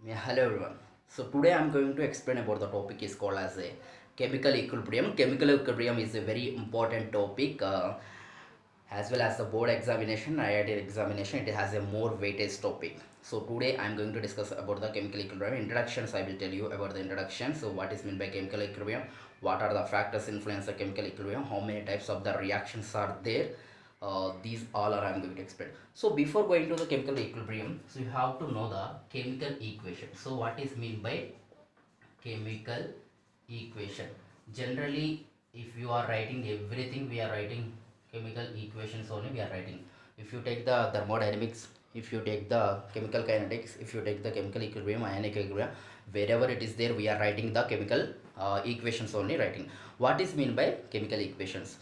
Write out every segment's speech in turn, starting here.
Yeah, hello everyone. So today I'm going to explain about the topic is called as a chemical equilibrium. Chemical equilibrium is a very important topic as well as the board examination, IIT examination. It has a more weightage topic. So today I'm going to discuss about the chemical equilibrium. Introductions, I will tell you about the introduction. So what is meant by chemical equilibrium? What are the factors influence the chemical equilibrium? How many types of the reactions are there? These all are I'm going to explain. So before going to the chemical equilibrium, so you have to know the chemical equation. So what is mean by chemical equation? Generally, if you are writing everything, we are writing chemical equations only. We are writing. If you take the thermodynamics, if you take the chemical kinetics, if you take the chemical equilibrium, ionic equilibrium, wherever it is there, we are writing the chemical equations only. Writing. What is mean by chemical equations?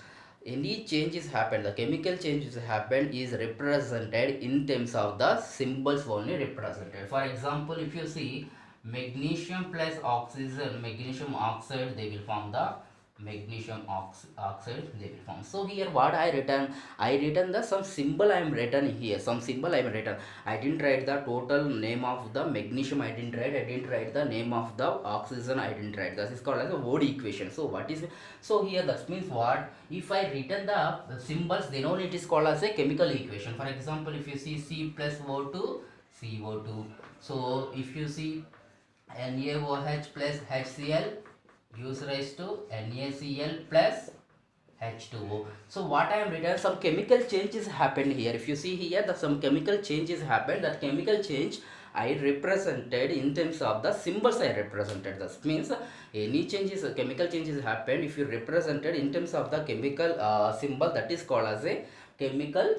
Any changes happen, the chemical changes happen is represented in terms of the symbols only represented. For example, if you see magnesium plus oxygen, magnesium oxide, they will form the oxide, they will form. So here what I written the some symbol I am written here, some symbol I am written. I didn't write the total name of the magnesium, I didn't write the name of the oxygen, I didn't write. This is called as a word equation. So what is, so here that means what, if I written the symbols, then only it is called as a chemical equation. For example, if you see C plus O2, CO2. So if you see NaOH plus HCl gives rise to NaCl plus H2O. So what I am written, some chemical changes happened here. If you see here, the some chemical changes happened. That chemical change I represented in terms of the symbols I represented. That means any changes, chemical changes happened. If you represented in terms of the chemical symbol, that is called as a chemical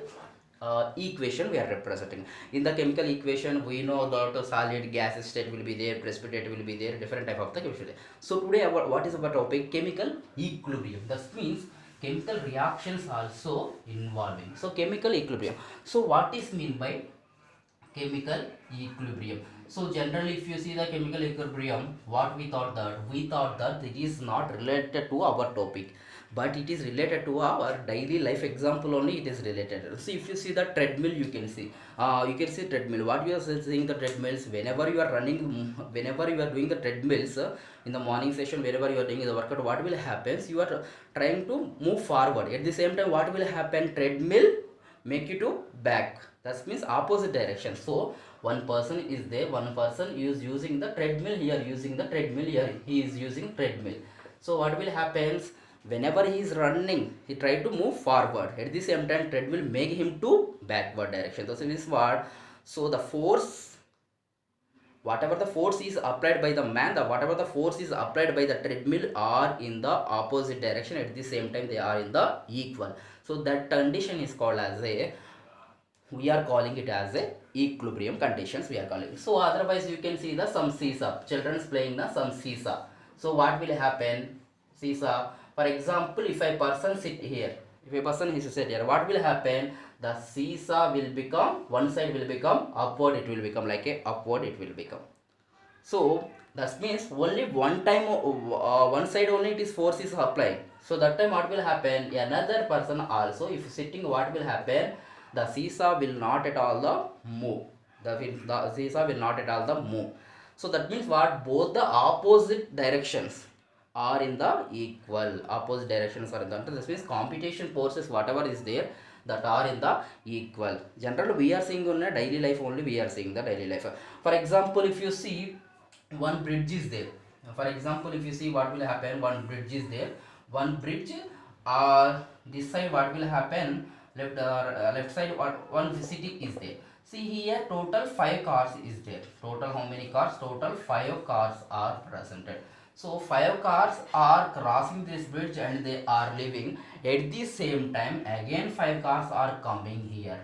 equation we are representing. In the chemical equation, we know that solid gas state will be there, precipitate will be there, different type of the chemistry. So today what is our topic? Chemical equilibrium. That means chemical reactions also involving. So chemical equilibrium. So what is mean by chemical equilibrium? So generally, if you see the chemical equilibrium, what we thought that it is not related to our topic, but it is related to our daily life example only. It is related. So if you see the treadmill, you can see treadmill. What you are seeing the treadmills, whenever you are running, whenever you are doing the treadmills in the morning session, wherever you are doing the workout, what will happen? You are trying to move forward. At the same time, what will happen? Treadmill make you to back. That means opposite direction. So one person is there, one person is using the treadmill here, using the treadmill here, he is using treadmill. So what will happen? Whenever he is running, he try to move forward. At the same time, treadmill make him to backward direction. So this is what, so the force, whatever the force is applied by the man, whatever the force is applied by the treadmill are in the opposite direction. At the same time, they are in the equal. So that condition is called as a, we are calling it as a equilibrium conditions, we are calling. So otherwise you can see the some seesaw, children's playing the some seesaw. So what will happen? Seesaw, for example, if a person sit here, if a person is to sit here, what will happen? The seesaw will become, one side will become upward, it will become like a upward, it will become. So that means only one time, one side only it is force is applied. So that time what will happen? Another person also, if sitting, what will happen? The seesaw will not at all the move. The seesaw will not at all the move. So that means what? Both the opposite directions are in the equal. Opposite directions are in the. This means computation forces whatever is there, that are in the equal. Generally we are seeing on a daily life only. We are seeing the daily life. For example, if you see one bridge is there. For example, if you see what will happen, one bridge is there. One bridge, this side what will happen? Left side what one city is there. See here, total 5 cars is there. Total how many cars? Total 5 cars are presented. So 5 cars are crossing this bridge and they are leaving. At the same time, again 5 cars are coming here.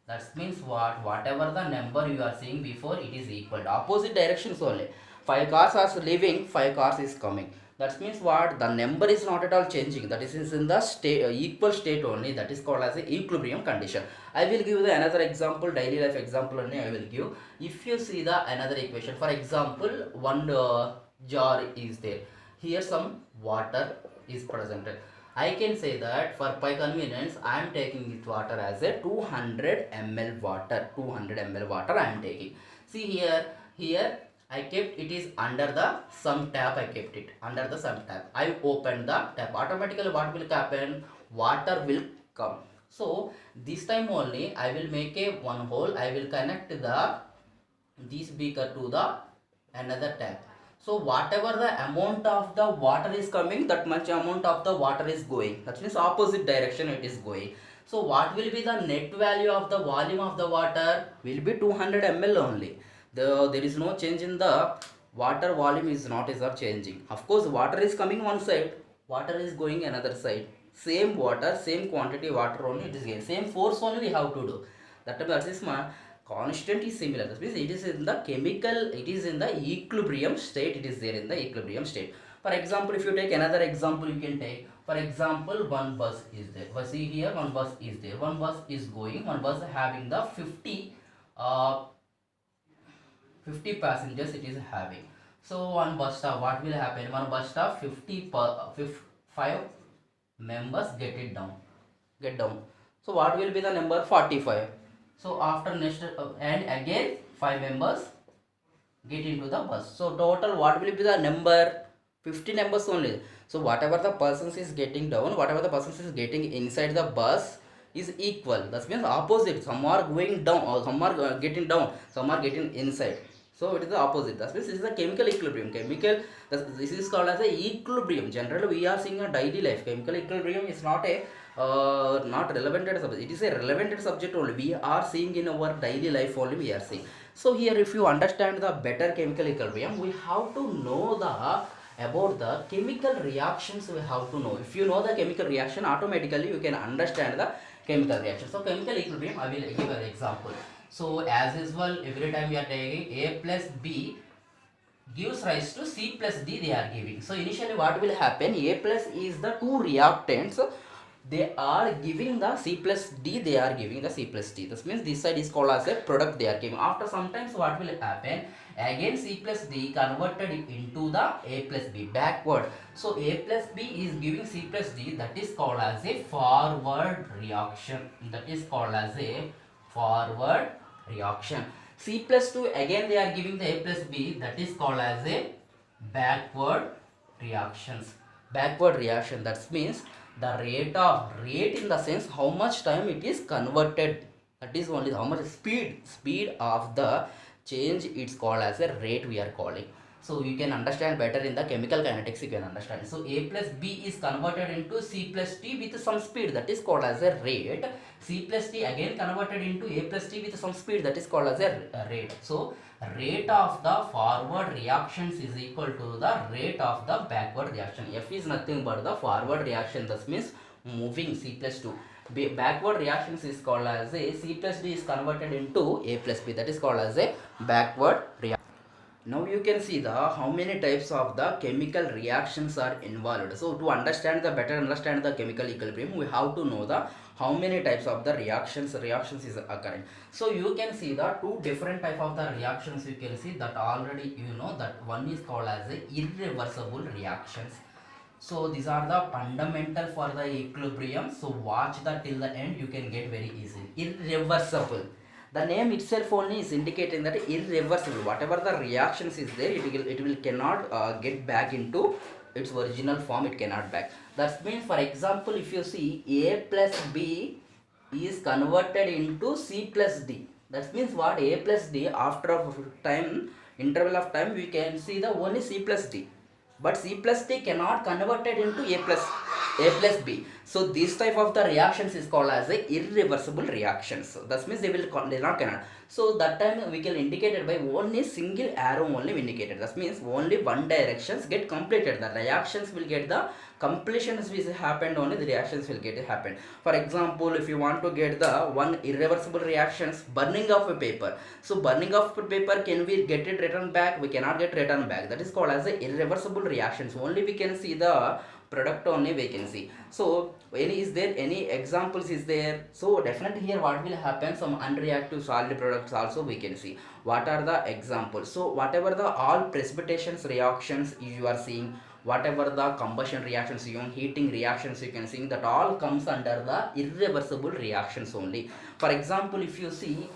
That means what? Whatever the number you are seeing before, it is equal. Opposite directions only. 5 cars are leaving, 5 cars is coming. That means what? The number is not at all changing. That is in the state, equal state only. That is called as a equilibrium condition. I will give the another example, daily life example only I will give. If you see the another equation, for example, one jar is there. Here some water is presented. I can say that for my convenience, I am taking this water as a 200 ml water. 200 ml water I am taking. See here, I kept it is under the sum tab. I kept it under the sum tab. I opened the tab. Automatically what will happen? Water will come. So this time only I will make a one hole. I will connect the this beaker to the another tab. So whatever the amount of the water is coming, that much amount of the water is going. That means opposite direction it is going. So what will be the net value of the volume of the water? Will be 200 ml only. There is no change in the water volume is not is not changing. Of course water is coming one side, water is going another side. Same water, same quantity water only it is getting. Same force only we have to do. That is my constant is similar. That means it is in the chemical, it is in the equilibrium state, it is there in the equilibrium state. For example, if you take another example, you can take, for example, one bus is there. See here, one bus is there. One bus is going, one bus having the 50 passengers it is having. So one bus stop, what will happen? One bus stop 5 members get down. So what will be the number? 45. So after next and again 5 members get into the bus. So total what will be the number? 50 numbers only. So whatever the persons is getting down, whatever the persons is getting inside the bus is equal. That means opposite. Some are going down or some are getting down, some are getting inside. So it is the opposite. That means this is the chemical equilibrium. This is called as a equilibrium. Generally we are seeing a daily life. Chemical equilibrium is not a not relevant subject. It is a relevant subject only. We are seeing in our daily life only we are seeing. So here if you understand the better chemical equilibrium, we have to know about the chemical reactions. We have to know. If you know the chemical reaction, automatically you can understand the chemical reaction. So chemical equilibrium, I will give an example. So as usual, every time we are taking A plus B gives rise to C plus D they are giving. So initially what will happen? A plus is the two reactants. They are giving the C plus D, they are giving the C plus D. This means this side is called as a product they are giving. After sometimes what will happen? Again C plus D converted into the A plus B backward. So A plus B is giving C plus D, that is called as a forward reaction. That is called as a forward reaction. C plus 2 again they are giving the A plus B, that is called as a backward reactions. Backward reaction, that means the rate in the sense how much time it is converted, that is only how much speed of the change, it's called as a rate we are calling. So you can understand better in the chemical kinetics, you can understand. So A plus B is converted into C plus T with some speed, that is called as a rate. C plus T again converted into A plus T with some speed, that is called as a rate. So rate of the forward reactions is equal to the rate of the backward reaction. F is nothing but the forward reaction, that means moving C plus 2. Backward reactions is called as a C plus D is converted into A plus B, that is called as a backward reaction. Now you can see the how many types of the chemical reactions are involved. So to understand the chemical equilibrium, we have to know the how many types of the reactions is occurring. So you can see the two different type of the reactions. You can see that already you know that one is called as a irreversible reactions. So these are the fundamental for the equilibrium. So watch that till the end, you can get very easy. Irreversible, the name itself only is indicating that irreversible, whatever the reactions is there, it will cannot get back into its original form, it cannot back. That means for example, if you see A plus B is converted into C plus D, that means what? A plus D, after a time interval of time we can see the only C plus D, but C plus D cannot converted into A plus B. So this type of the reactions is called as a irreversible reactions. That means they not cannot. So that time we can indicate it by only single arrow only indicated. That means only one directions get completed. The reactions will get the completions which happened, only the reactions will get happened. For example, if you want to get the one irreversible reactions, burning of a paper. So burning of a paper, can we get it returned back? We cannot get returned back. That is called as a irreversible reactions. Only we can see the product only we can see. So is there any examples is there? So definitely here what will happen, some unreactive solid products also we can see. What are the examples? So whatever the all precipitations reactions you are seeing, whatever the combustion reactions, heating reactions you can see, that all comes under the irreversible reactions only. For example, if you see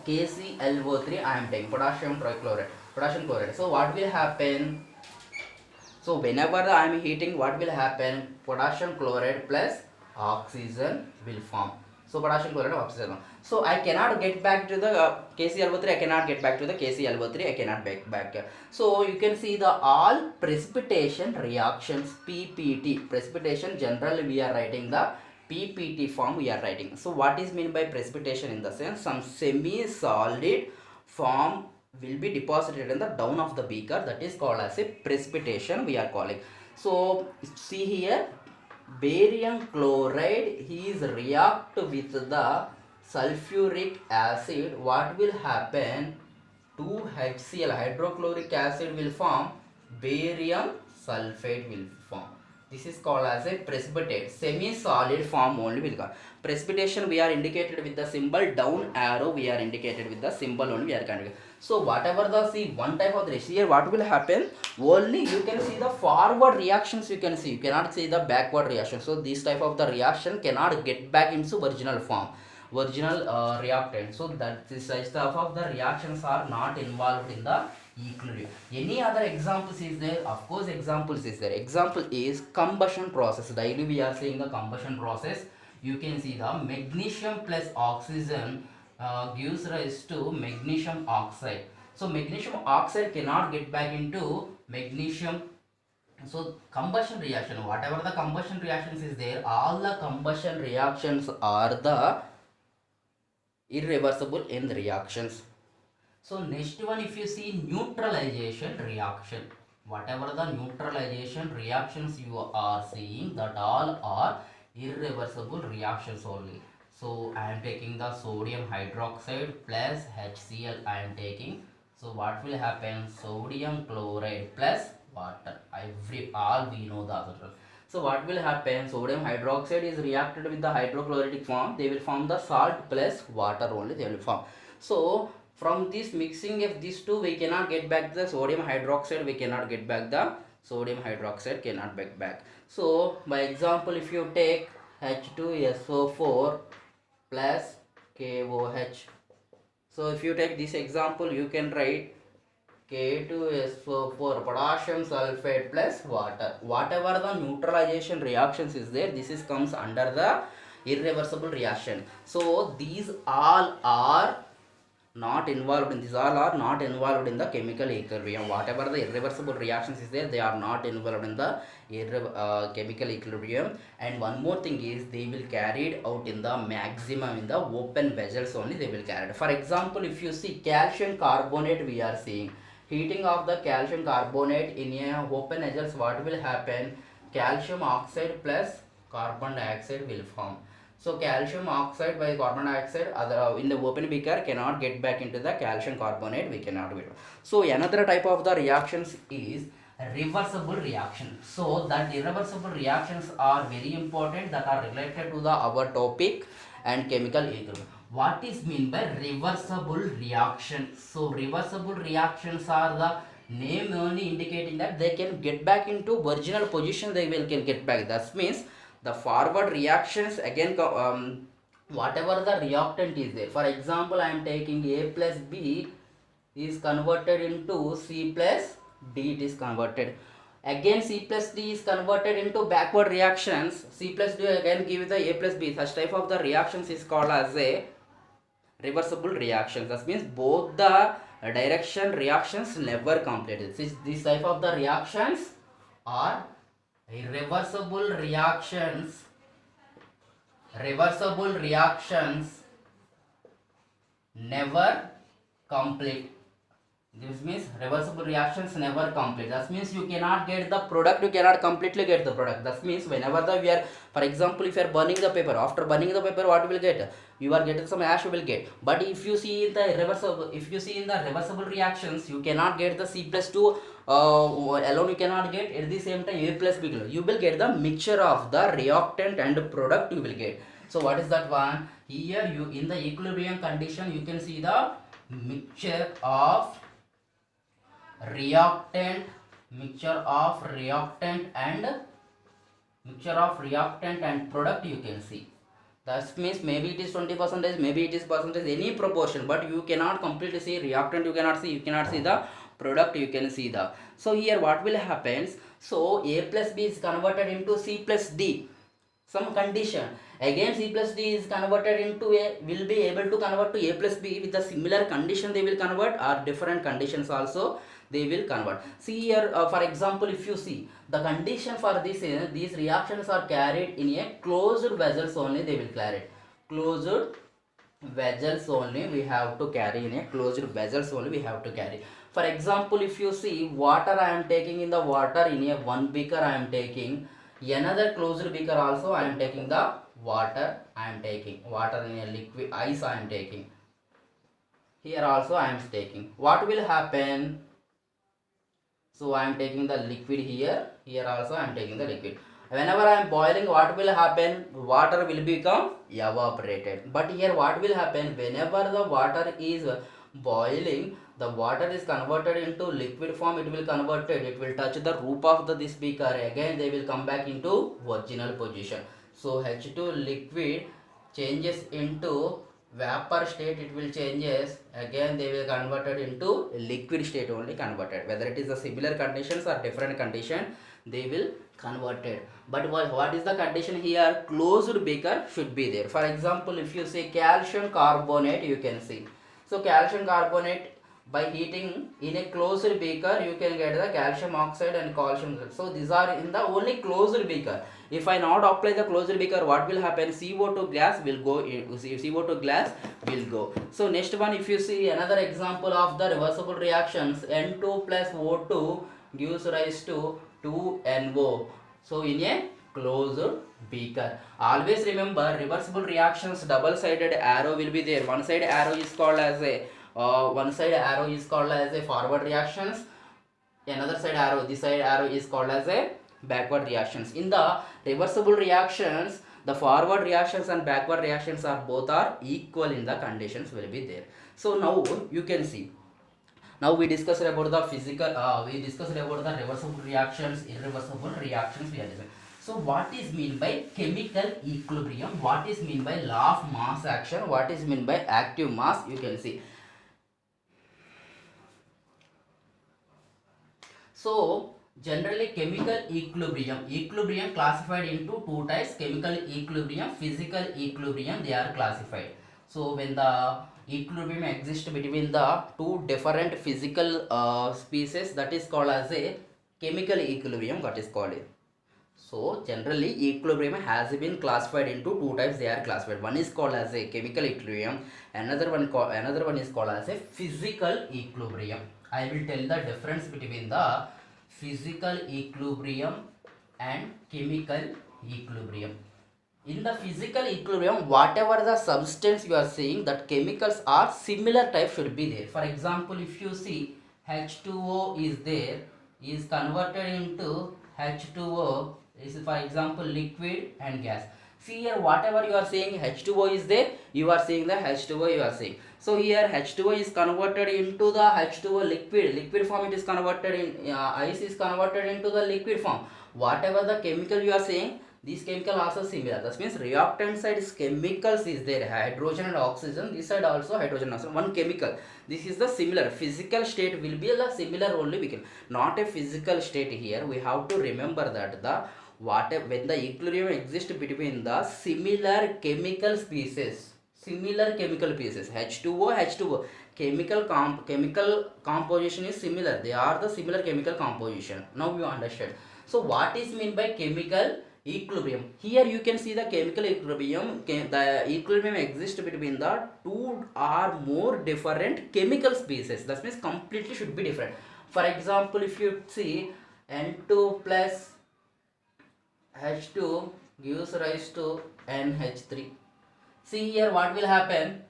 KClO3 I am taking, potassium trichloride, potassium chloride. So what will happen? So whenever I am heating, what will happen? Potassium chloride plus oxygen will form. So potassium chloride and oxygen. So I cannot get back to the KClO3. I cannot get back to the KClO3. I cannot back. So you can see the all precipitation reactions, PPT. Precipitation generally we are writing the PPT form we are writing. So what is mean by precipitation? In the sense, some semi-solid form will be deposited in the down of the beaker, that is called as a precipitation we are calling. So see here, barium chloride is react with the sulfuric acid. What will happen? 2HCl, hydrochloric acid will form, barium sulfate will form. This is called as a precipitate, semi-solid form only will come. Precipitation we are indicated with the symbol down arrow, we are indicated with the symbol only we are indicated. So whatever the see one type of this here, what will happen? Only you can see the forward reactions you can see. You cannot see the backward reaction. So this type of the reaction cannot get back into original form, original reactant. So that this type of the reactions are not involved in the equilibrium. Any other examples is there? Of course examples is there. Example is combustion process. Daily we are seeing the combustion process. You can see the magnesium plus oxygen gives rise to magnesium oxide. So magnesium oxide cannot get back into magnesium. So combustion reaction, whatever the combustion reactions is there, all the combustion reactions are the irreversible in reactions. So next one, if you see neutralization reaction, whatever the neutralization reactions you are seeing, that all are irreversible reactions only. So I am taking the sodium hydroxide plus HCl I am taking. So what will happen? Sodium chloride plus water. All we know the other. So what will happen? Sodium hydroxide is reacted with the hydrochloric form. They will form the salt plus water only. They will form. So from this mixing of these two, we cannot get back the sodium hydroxide. We cannot get back the sodium hydroxide. Cannot get back. So by example, if you take H2SO4 plus KOH. So if you take this example, you can write K2SO4 potassium sulfate plus water. Whatever the neutralization reactions is there, this is comes under the irreversible reaction. So these all are not involved in, these all are not involved in the chemical equilibrium. Whatever the irreversible reactions is there, they are not involved in the chemical equilibrium. And one more thing is, they will carried out in the maximum in the open vessels only they will carry. For example, if you see calcium carbonate, we are seeing heating of the calcium carbonate in a open vessels, what will happen? Calcium oxide plus carbon dioxide will form. So calcium oxide by carbon dioxide in the open beaker cannot get back into the calcium carbonate, we cannot get. So another type of the reactions is reversible reaction. So that irreversible reactions are very important, that are related to the our topic and chemical equilibrium. What is mean by reversible reaction? So reversible reactions are the name only indicating that they can get back into original position, they will can get back. That means the forward reactions again, whatever the reactant is there. For example, I am taking A plus B is converted into C plus D, it is converted. Again C plus D is converted into backward reactions. C plus D again give the A plus B. Such type of the reactions is called as a reversible reactions. That means both the direction reactions never completed. This type of the reactions are irreversible reactions. Reversible reactions never complete. This means reversible reactions never complete. That means you cannot get the product, you cannot completely get the product. That means whenever we are, for example, if you are burning the paper, after burning the paper, what you will get? You are getting some ash, you will get. But if you see in the reversible reactions, you cannot get the C plus 2 alone, you cannot get. At the same time, A plus B, you will get the mixture of the reactant and product you will get. So what is that one? Here you in the equilibrium condition, you can see the mixture of reactant and product you can see. That means maybe it is 20 percentage, maybe it is percentage, any proportion, but you cannot completely see reactant, you cannot see the product, you can see the. So here what will happens, so A plus B is converted into C plus D, some condition, again C plus D is converted into A, will be able to convert to A plus B with the similar condition they will convert, or different conditions also they will convert. See here, for example, if you see the condition for this is these reactions are carried in a closed vessels only, they will carry it. Closed vessels only we have to carry, in a closed vessels only we have to carry. For example, if you see water, I am taking in the water in a one beaker, I am taking another closed beaker also, I am taking the water, I am taking water in a liquid, ice I am taking, here also I am taking. What will happen, so I am taking the liquid here, here also I am taking the liquid. Whenever I am boiling, what will happen, water will become evaporated. But here what will happen, whenever the water is boiling, the water is converted into liquid form, it will converted, it will touch the roof of the this beaker, again they will come back into original position. So H2 liquid changes into vapor state, it will changes, again they will converted into liquid state only converted, whether it is the similar conditions or different condition they will converted. But what is the condition here, closed beaker should be there. For example, if you say calcium carbonate, you can see, so calcium carbonate, by heating in a closed beaker you can get the calcium oxide and calcium, so these are in the only closed beaker. If I not apply the closed beaker, what will happen, CO2 gas will go in, CO2 gas will go. So next one, if you see another example of the reversible reactions, N2 plus O2 gives rise to 2NO, so in a closed beaker. Always remember, reversible reactions double sided arrow will be there. One side arrow is called as a forward reactions, another side arrow, this side arrow is called as a backward reactions. In the reversible reactions, the forward reactions and backward reactions are both are equal in the conditions will be there. So now you can see, now we discussed about the physical, we discussed about the reversible reactions, irreversible reactions we are discussing. So what is mean by chemical equilibrium, what is mean by law of mass action, what is mean by active mass, you can see. So generally chemical equilibrium classified into two types, chemical equilibrium, physical equilibrium, they are classified. So when the equilibrium exists between the two different physical species, that is called as a chemical equilibrium, what is called it. So generally equilibrium has been classified into two types, they are classified. One is called as a chemical equilibrium, another one is called as a physical equilibrium. I will tell the difference between the physical equilibrium and chemical equilibrium. In the physical equilibrium, whatever the substance you are seeing, that chemicals are similar type should be there. For example, if you see H2O is there, is converted into H2O, is for example liquid and gas. See here, whatever you are saying H2O is there, you are seeing the H2O you are seeing. So here H2O is converted into the H2O liquid form, it is converted in ice is converted into the liquid form. Whatever the chemical you are saying, this chemical also similar. That means reactant side is chemicals is there, hydrogen and oxygen, this side also hydrogen and oxygen, one chemical. This is the similar, physical state will be the similar only, we can not a physical state. Here we have to remember that the when the equilibrium exists between the similar chemical species, H2O, chemical composition is similar, they are the similar chemical composition. Now you understand. So what is mean by chemical equilibrium? Here you can see the chemical equilibrium, the equilibrium exists between the two or more different chemical species, that means completely should be different. For example, if you see N2 plus H2 gives rise to NH3. See here what will happen,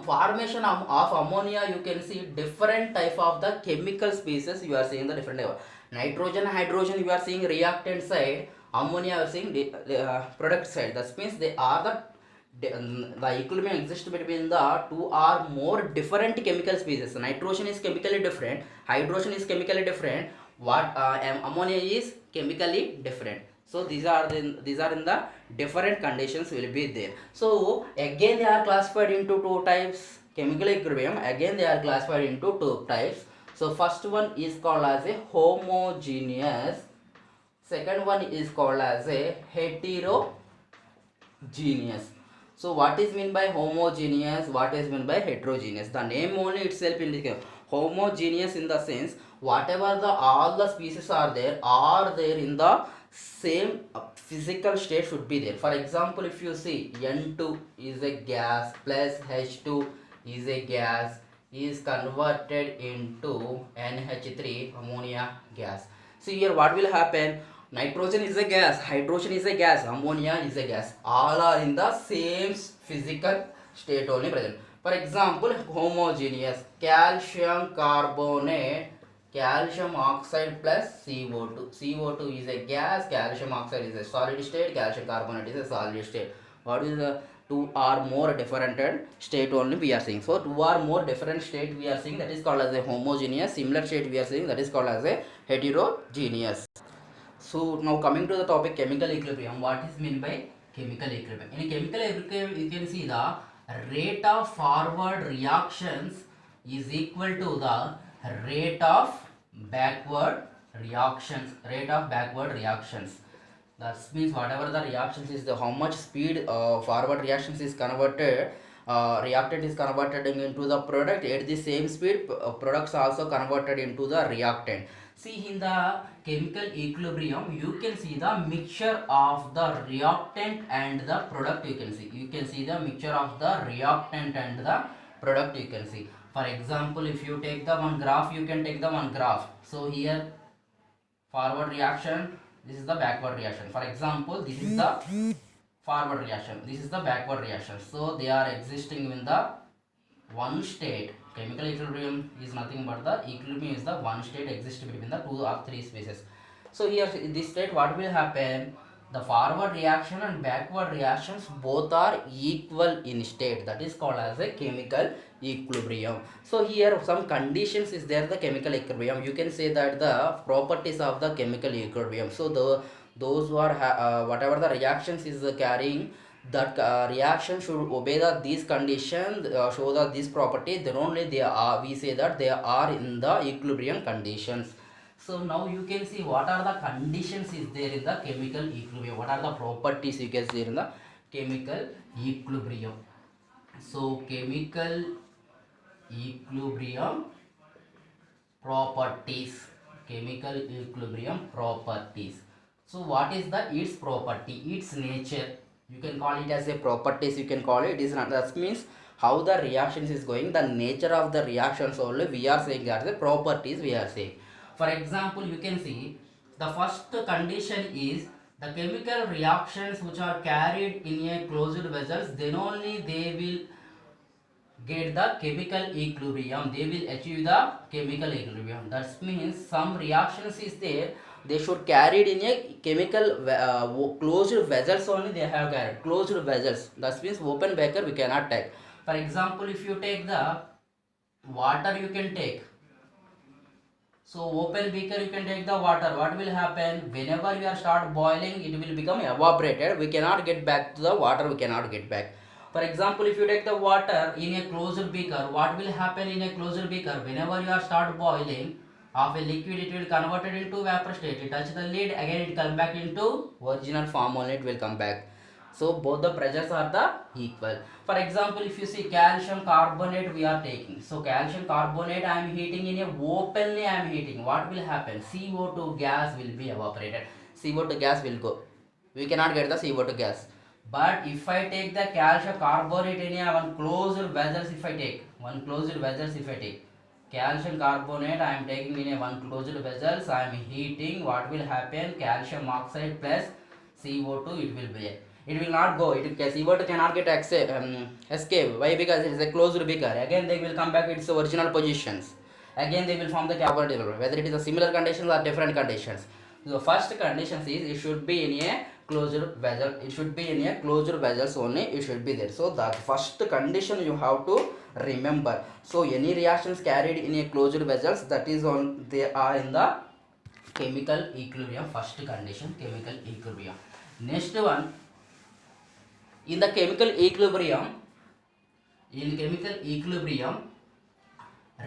formation of ammonia, you can see different type of the chemical species, you are seeing the different type. Nitrogen, hydrogen you are seeing reactant side, ammonia you are seeing the product side. That means they are the equilibrium exists between the two or more different chemical species. Nitrogen is chemically different, hydrogen is chemically different, what ammonia is chemically different. So these are in the different conditions will be there. So again they are classified into two types. Chemical equilibrium, again they are classified into two types. So first one is called as a homogeneous, second one is called as a heterogeneous. So what is meant by homogeneous, what is meant by heterogeneous? The name only itself indicates homogeneous in the sense whatever the all the species are there in the same physical state should be there. For example, if you see N2 is a gas plus H2 is a gas is converted into NH3 ammonia gas. See here what will happen? Nitrogen is a gas, hydrogen is a gas, ammonia is a gas. All are in the same physical state only present. For example, homogeneous calcium carbonate, calcium oxide plus CO2. CO2 is a gas, calcium oxide is a solid state, calcium carbonate is a solid state. What is the two or more different state only we are seeing? So two or more different state we are seeing, that is called as a homogeneous. Similar state we are seeing, that is called as a heterogeneous. So now coming to the topic chemical equilibrium, what is meant by chemical equilibrium? In chemical equilibrium you can see the rate of forward reactions is equal to the rate of backward reactions. That means whatever the reactions is, the how much speed forward reactions is converted, reactant is converted into the product, at the same speed products also converted into the reactant. See in the chemical equilibrium you can see the mixture of the reactant and the product. You can see the mixture of the reactant and the product. You can see, for example, if you take the one graph, you can take the one graph. So here forward reaction, this is the backward reaction. For example, this is the forward reaction, this is the backward reaction. So they are existing in the one state. Chemical equilibrium is nothing but the equilibrium is the one state exists between the two or three species. So here in this state what will happen? The forward reaction and backward reactions both are equal in state. That is called as a chemical equilibrium. So here some conditions is there, the chemical equilibrium. You can say that the properties of the chemical equilibrium. So those who are whatever the reactions is carrying, that reaction should obey these conditions, show this property, then only they are, we say that they are in the equilibrium conditions. So now you can see what are the conditions is there in the chemical equilibrium, what are the properties you can see in the chemical equilibrium. So chemical equilibrium properties, so what is the its property, its nature? You can call it as a properties, you can call it is not, that means how the reactions is going, the nature of the reactions only we are saying as the properties we are saying. For example, you can see the first condition is the chemical reactions which are carried in a closed vessels, then only they will get the chemical equilibrium, they will achieve the chemical equilibrium. That means some reactions is there, they should carried in a chemical closed vessels only, they have carried closed vessels. That means open beaker we cannot take. For example, if you take the water, you can take, so open beaker you can take the water, what will happen? Whenever you are start boiling, it will become evaporated, we cannot get back to the water, we cannot get back. For example, if you take the water in a closed beaker, what will happen in a closed beaker? Whenever you are start boiling of a liquid, it will convert it into vapor state, it touch the lid, again it come back into original form only, it will come back. So both the pressures are the equal. For example, if you see calcium carbonate we are taking, so calcium carbonate I am heating in a openly, I am heating, what will happen? CO2 gas will be evaporated, CO2 gas will go, we cannot get the CO2 gas. But if I take the calcium carbonate in a one closed vessels, if I take calcium carbonate, I am taking in a one closed vessels, I am heating, what will happen? Calcium oxide plus CO2 it will be, it will not go, CO2 cannot get escape. Why? Because it is a closed beaker, again they will come back its original positions, again they will form the carbonate, whether it is a similar conditions or different conditions. So first condition is it should be in a closed vessel, it should be in a closed vessels only, it should be there. So that first condition you have to remember. So any reactions carried in a closed vessels, that is on, they are in the chemical equilibrium. First condition, chemical equilibrium. Next one, in the chemical equilibrium,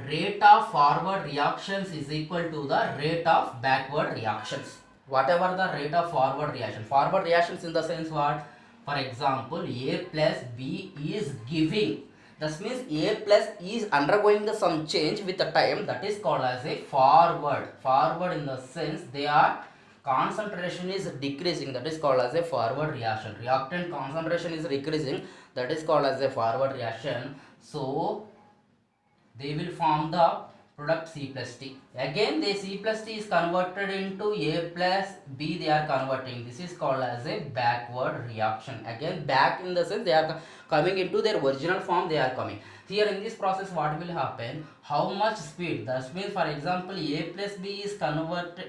rate of forward reactions is equal to the rate of backward reactions. Whatever the rate of forward reactions in the sense what? For example, A plus B is giving. That means A plus is undergoing the some change with the time, that is called as a forward. Forward in the sense they are concentration is decreasing, that is called as a forward reaction. Reactant concentration is decreasing, that is called as a forward reaction. So they will form the product C plus T. Again the C plus T is converted into A plus B, they are converting. This is called as a backward reaction. Again back in the sense they are coming into their original form, they are coming. Here in this process what will happen? How much speed? That means for example A plus B is converted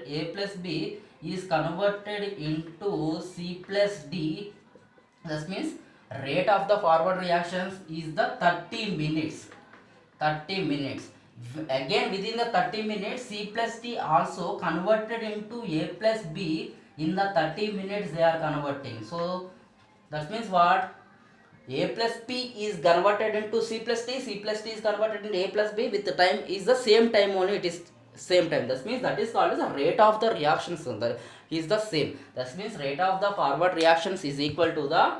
into C plus D. That means rate of the forward reactions is the 30 minutes. Again within the 30 minutes C plus T also converted into A plus B. In the 30 minutes they are converting. So that means what? A plus P is converted into C plus T is converted into A plus B. With the time is the same time only, it is same time. That means that is called as the rate of the reactions is the same. That means rate of the forward reactions is equal to the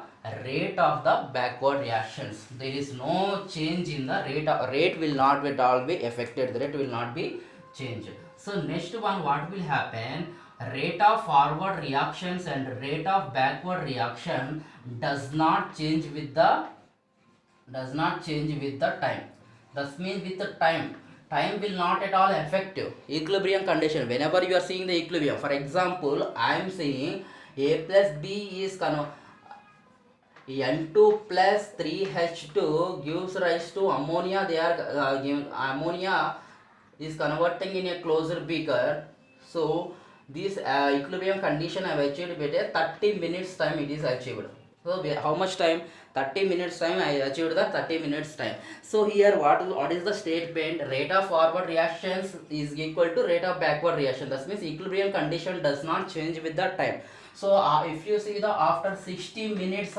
rate of the backward reactions. There is no change in the rate will not be at all be affected, the rate will not be changed. So next one what will happen? Rate of forward reactions and rate of backward reaction does not change with the time. That means with the time will not at all affect equilibrium condition. Whenever you are seeing the equilibrium, for example I am saying A plus B is N2 plus 3H2 gives rise to ammonia. They are ammonia is converting in a closed beaker. So this equilibrium condition I have achieved with a 30 minutes time it is achieved. So how much time? 30 minutes time I achieved the 30 minutes time. So here what is the statement? Rate of forward reactions is equal to rate of backward reaction. That means equilibrium condition does not change with the time. So if you see the after 60 minutes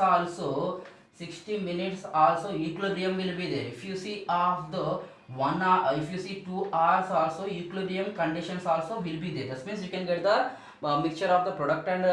also equilibrium will be there. If you see of the 1 hour, if you see 2 hours also equilibrium conditions also will be there. That means you can get the mixture of the product and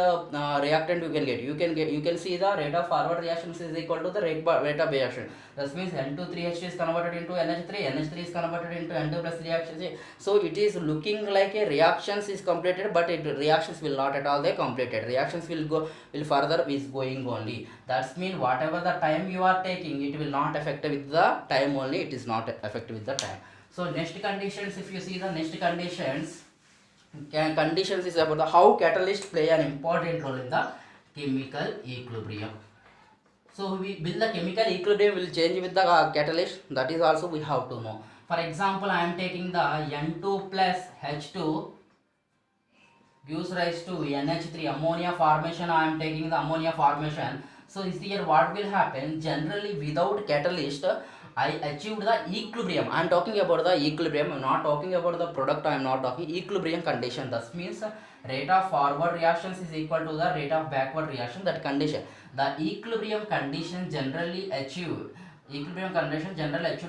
reactant you can see the rate of forward reactions is equal to the rate of reaction. That means N2 3H2 is converted into NH3 is converted into N2 plus reaction. So it is looking like a reactions is completed, but reactions will not at all they completed. Reactions will further is going only. That means whatever the time you are taking, it will not affect with the time only, it is not affect with the time. So next conditions, if you see the next conditions is about the how catalyst play an important role in the chemical equilibrium. So we build the chemical equilibrium will change with the catalyst, that is also we have to know. For example I am taking the N2 plus H2 gives rise to NH3 ammonia formation. I am taking the ammonia formation. So here what will happen? Generally without catalyst I achieved the equilibrium. I am talking about the equilibrium, I am not talking about the product, I am not talking equilibrium condition. That means rate of forward reactions is equal to the rate of backward reaction, that condition. The equilibrium condition generally achieved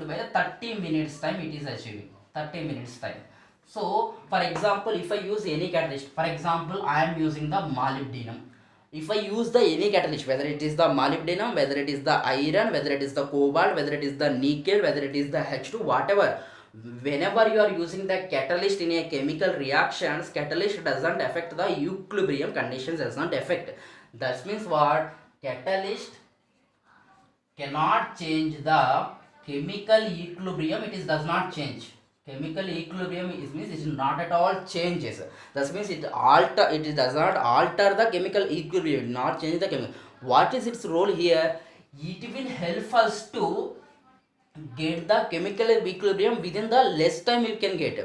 by the 30 minutes time it is achieving. 30 minutes time. So for example if I use any catalyst, for example I am using the molybdenum. If I use the any catalyst, whether it is the molybdenum, whether it is the iron, whether it is the cobalt, whether it is the nickel, whether it is the H2, whatever, whenever you are using the catalyst in a chemical reactions, catalyst doesn't affect the equilibrium conditions, does not affect. That means what? Catalyst cannot change the chemical equilibrium, does not change. Chemical equilibrium means it is not at all changes. That means it does not alter the chemical equilibrium, not change the chemical. What is its role here? It will help us to get the chemical equilibrium within the less time you can get.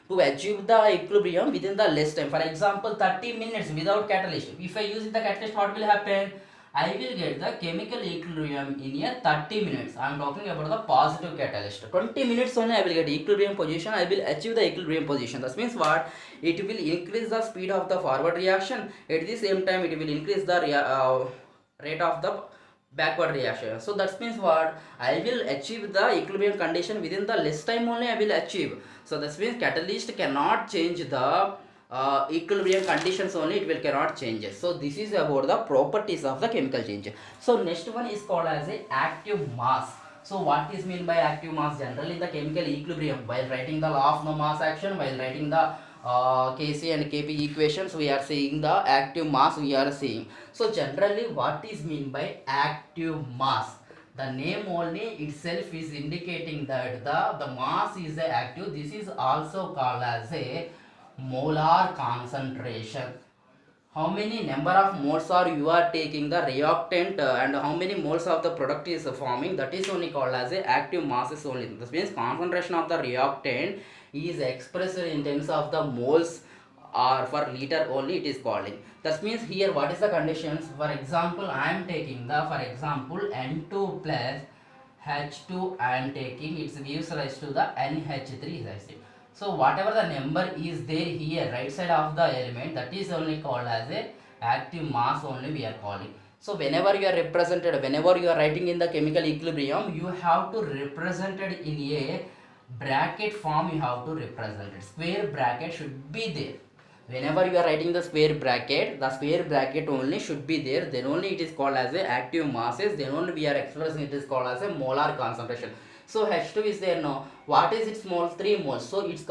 To achieve the equilibrium within the less time. For example 30 minutes without catalyst. If I use the catalyst, what will happen? I will get the chemical equilibrium in a 30 minutes. I am talking about the positive catalyst. 20 minutes only I will get equilibrium position. I will achieve the equilibrium position. That means what? It will increase the speed of the forward reaction. At the same time, it will increase the rate of the backward reaction. So that means what? I will achieve the equilibrium condition within the less time only I will achieve. So that means catalyst cannot change the equilibrium conditions only, it will cannot change. So this is about the properties of the chemical change. So next one is called as a active mass. So what is mean by active mass? Generally in the chemical equilibrium, while writing the law of no mass action, while writing the Kc and Kp equations, we are seeing the active mass we are seeing. So generally what is mean by active mass? The name only itself is indicating that the mass is active. This is also called as a molar concentration. How many number of moles are you are taking the reactant and how many moles of the product is forming, that is only called as a active masses only. This means concentration of the reactant is expressed in terms of the moles or for liter only it is calling. That means here what is the conditions? For example, I am taking the, for example, N2 plus H2 I am taking, it gives rise to the NH3 acid. So whatever the number is there here right side of the element, that is only called as a active mass only we are calling. So whenever you are represented, whenever you are writing in the chemical equilibrium, you have to represent it in a bracket form, you have to represent it. Square bracket should be there. Whenever you are writing the square bracket only should be there, then only it is called as a active masses, then only we are expressing it is called as a molar concentration. So H2 is there now. What is its moles? 3 moles. So it's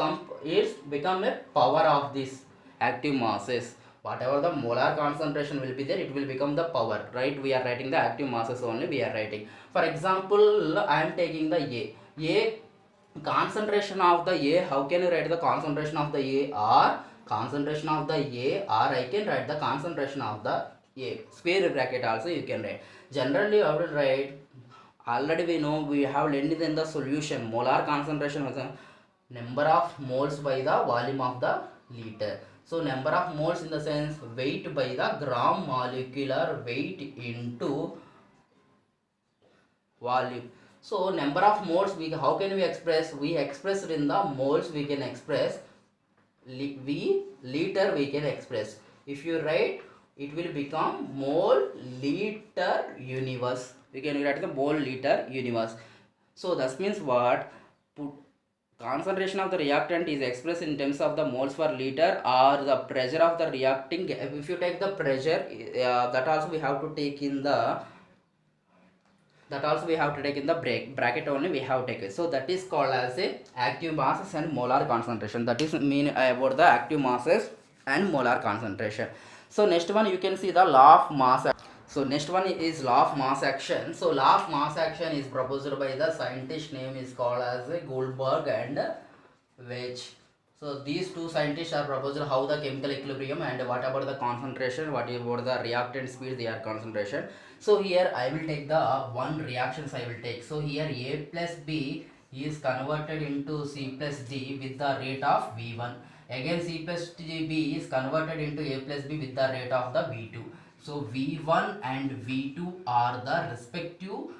become a power of this active masses. Whatever the molar concentration will be there, it will become the power, right? We are writing the active masses only we are writing. For example, I am taking the A concentration of the A. How can you write the concentration of the A? Or concentration of the A, or I can write the concentration of the A. Square bracket also you can write. Generally I will write, already we know, we have learned in the solution, molar concentration was a number of moles by the volume of the liter. So number of moles in the sense weight by the gram molecular weight into volume. So number of moles, we how can we express? We express it in the moles, we can express liter we can express. If you write, it will become mole liter universe. We can write the mole liter universe. So that means what? Concentration of the reactant is expressed in terms of the moles per liter, or the pressure of the reacting. If you take the pressure, that also we have to take in the bracket only we have taken. So that is called as a active masses and molar concentration. That is mean about the active masses and molar concentration. So next one you can see the law of mass. So next one is law of mass action. So law of mass action is proposed by the scientist name is called as Goldberg and Wedge. So these two scientists are proposed how the chemical equilibrium and what about the concentration, what about the reactant speed, their concentration. So here I will take the one reactions I will take. So here A plus B is converted into C plus D with the rate of V1. Again C plus B is converted into A plus B with the rate of the V2. So V1 and V2 are the respective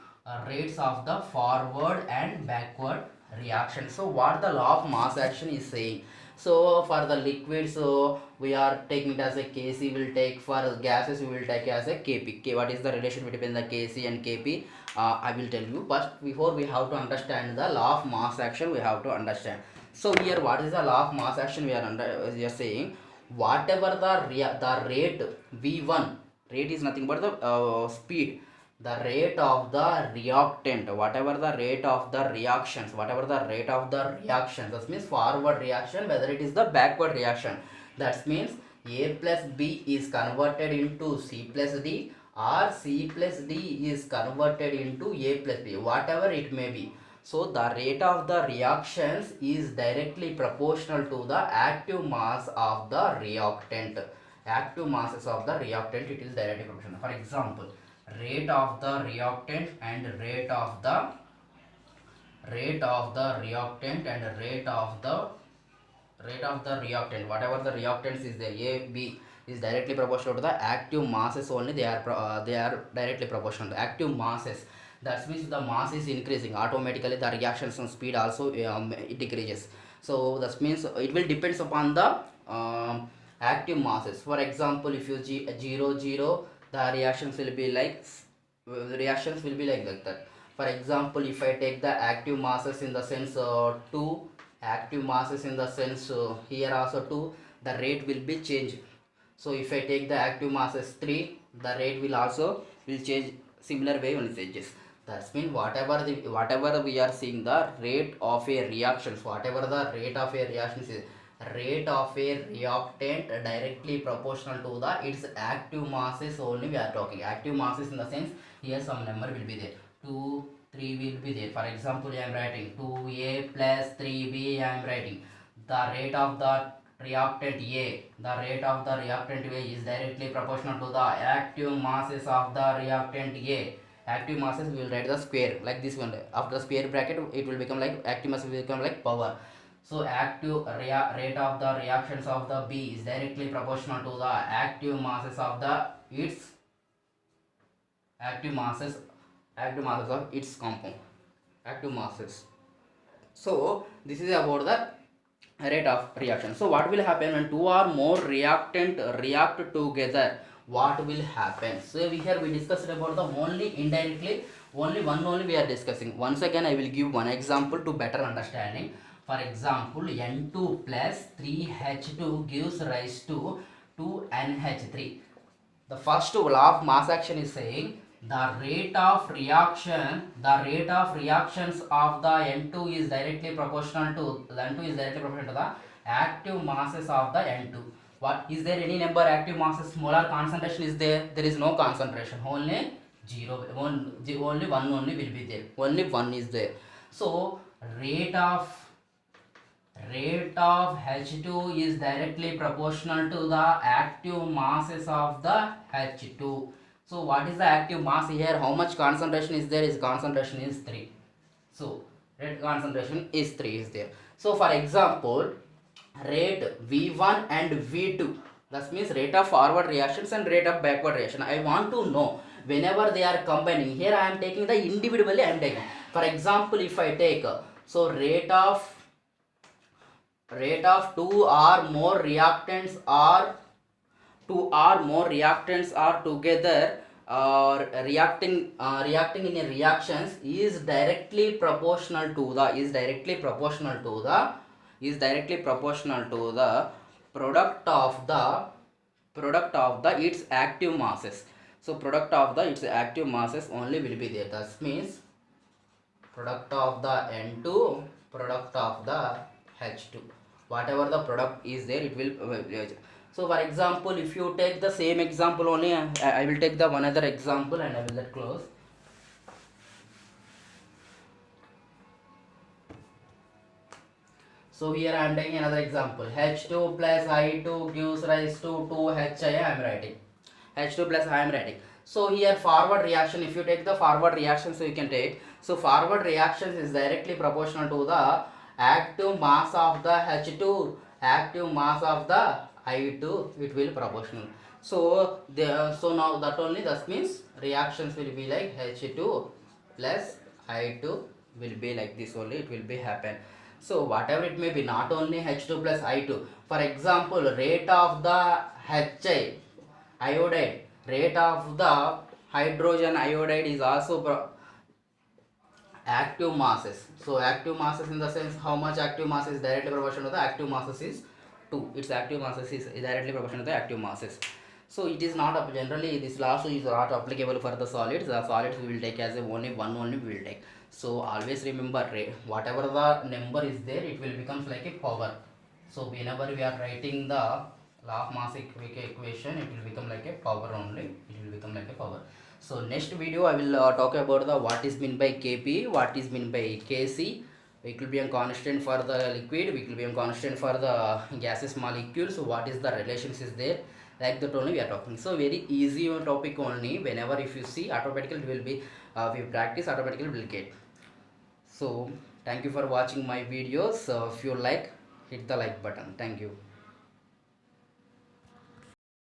rates of the forward and backward reaction. So what the law of mass action is saying? So for the liquid, so we are taking it as a Kc, will take for gases we will take as a Kp. What is the relation between the Kc and Kp? I will tell you, but before we have to understand the law of mass action, we have to understand. So here what is the law of mass action? We are saying whatever the rate V1, rate is nothing but the speed, the rate of the reactant, whatever the rate of the reactions, that means forward reaction, whether it is the backward reaction, that means A plus B is converted into C plus D, or C plus D is converted into A plus B, whatever it may be. So the rate of the reactions is directly proportional to the active mass of the reactant. Active masses of the reactant, it is directly proportional. For example, rate of the reactant and rate of the reactant and rate of the reactant, whatever the reactants is there, A, B, is directly proportional to the active masses only. They are directly proportional to active masses. That means the mass is increasing, automatically the reaction speed also it decreases. So that means it will depends upon the active masses. For example, if you 0 0, the reactions will be like that. For example, if I take the active masses in the sense 2, active masses in the sense here also 2, the rate will be changed. So if I take the active masses 3, the rate will also will change, similar way only changes. That means whatever we are seeing the rate of a reactions, whatever the rate of a reaction is, rate of a reactant directly proportional to the its active masses only we are talking. Active masses in the sense here some number will be there, 2 3 will be there. For example, I am writing 2a plus 3b. I am writing the rate of the reactant A, the rate of the reactant A is directly proportional to the active masses of the reactant A. Active masses we will write the square like this one. After the square bracket, it will become like active mass will become like power. So active rate of the reactions of the B is directly proportional to the active masses of the its active masses of its compound, active masses. So this is about the rate of reaction. So what will happen when two or more reactant react together? What will happen? So here we discussed about the only indirectly, only one only we are discussing. Once again I will give one example to better understanding. For example, N2 plus 3H2 gives rise to 2NH3. The first law of mass action is saying the rate of reactions of the N2 is directly proportional to the active masses of the N2. What is there any number active masses? Molar concentration is there? There is no concentration. Only 0, only one only will be there. Only one is there. So rate of H2 is directly proportional to the active masses of the H2. So what is the active mass here? How much concentration is there? Is concentration is 3. So rate concentration is 3 is there. So for example, rate V1 and V2, that means rate of forward reactions and rate of backward reaction. I want to know whenever they are combining. Here I am taking the individually I am taking. For example, if I take so rate of 2 or more reactants are together reacting in a reactions is directly proportional to the product of the its active masses. So product of the its active masses only will be there. That means product of the N2, product of the H2, whatever the product is there, it will so for example, if you take the same example only, I will take the one other example and I will let close. So here I am taking another example. H2 plus I2 gives rise to 2HI. I am writing H2 plus I am writing. So here forward reaction, if you take the forward reaction, so you can take, so forward reactions is directly proportional to the active mass of the H2, active mass of the I2, it will proportional. So so now that means reactions will be like H2 plus I2 will be like this only, it will be happen. So whatever it may be, not only H2 plus I2. For example, rate of the HI iodide, rate of the hydrogen iodide is also active masses. So active masses in the sense how much active mass is directly proportional to the active masses is 2. Its active masses is directly proportional to the active masses. So it is not generally this law is not applicable for the solids. The solids we will take as a only one only we will take. So always remember whatever the number is there, it will becomes like a power. So whenever we are writing the law of mass equation, it will become like a power only. It will become like a power. So next video I will talk about the what is meant by Kp, what is meant by Kc. It will be a constant for the liquid, it will be a constant for the gaseous molecules. So what is the relations is there, like that only we are talking. So very easy topic only. Whenever if you see, automatically it will be if you practice, automatically will get. So thank you for watching my videos. If you like, hit the like button. Thank you.